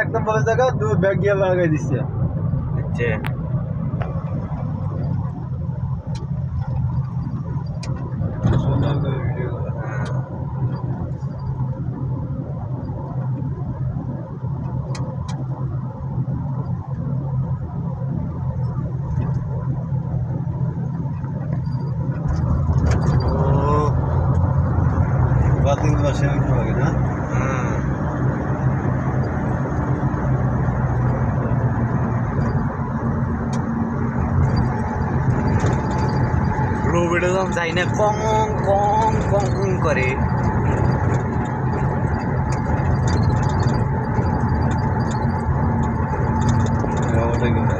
একদম ভাবে জায়গা দু ব্যাগ গিয়ে লাগাই দিচ্ছে। আচ্ছা সুন্দর করে ভিডিও বাতিল বাসে লাগে না। রোবটে যখন যাই না কং কং কং কং করে ওটা কিন্তু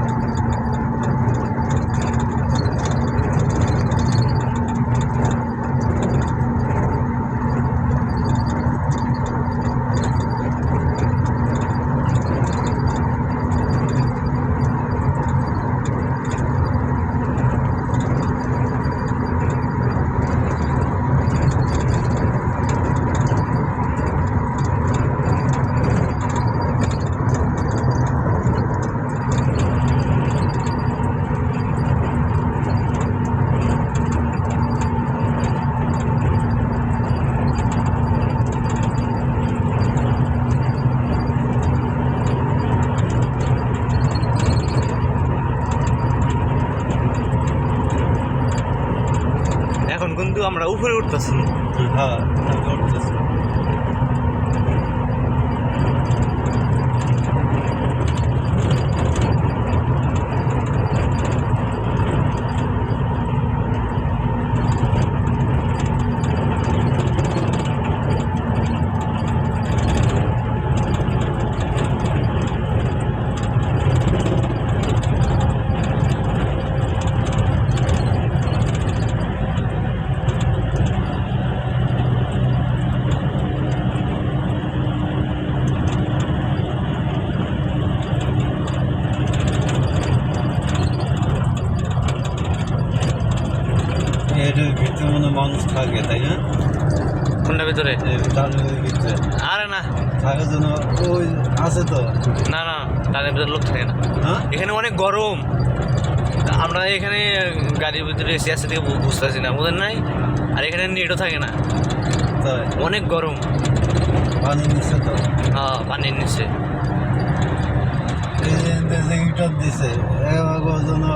এখন কিন্তু আমরা উপরে উঠতেছি। হ্যাঁ করতেছে। এর ভিতরে মনে মানুষ থাকে তাই না? কোনটার ভিতরে? টানেলের ভিতরে আরে না থাকার জন্য ওই আছে তো। না না টানের ভিতরে লোক থাকে না। হ্যাঁ এখানে অনেক গরম। আমরা এখানে গাড়ির ভিতরে এসি আছে থেকে বুঝতেছি না বুঝেন নাই। আর এখানে নেটও থাকে না, তাই অনেক গরম। পানি নিচ্ছে তো। হ্যাঁ পানির নিচে। এই যে ইটার দিছে এর জন্য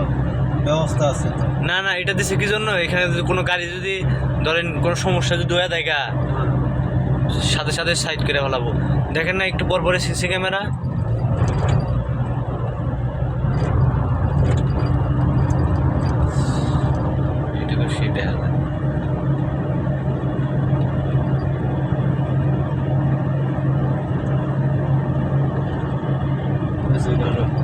ব্যবস্থা আছে তো। না না এটা দিচ্ছে কি জন্য, এখানে যদি কোনো গাড়ি যদি ধরেন কোনো সমস্যা যদি হয়ে দেখা সাথে সাথে সাইড করে ফেলাবো। দেখেন না একটু পর পরে সিসি ক্যামেরা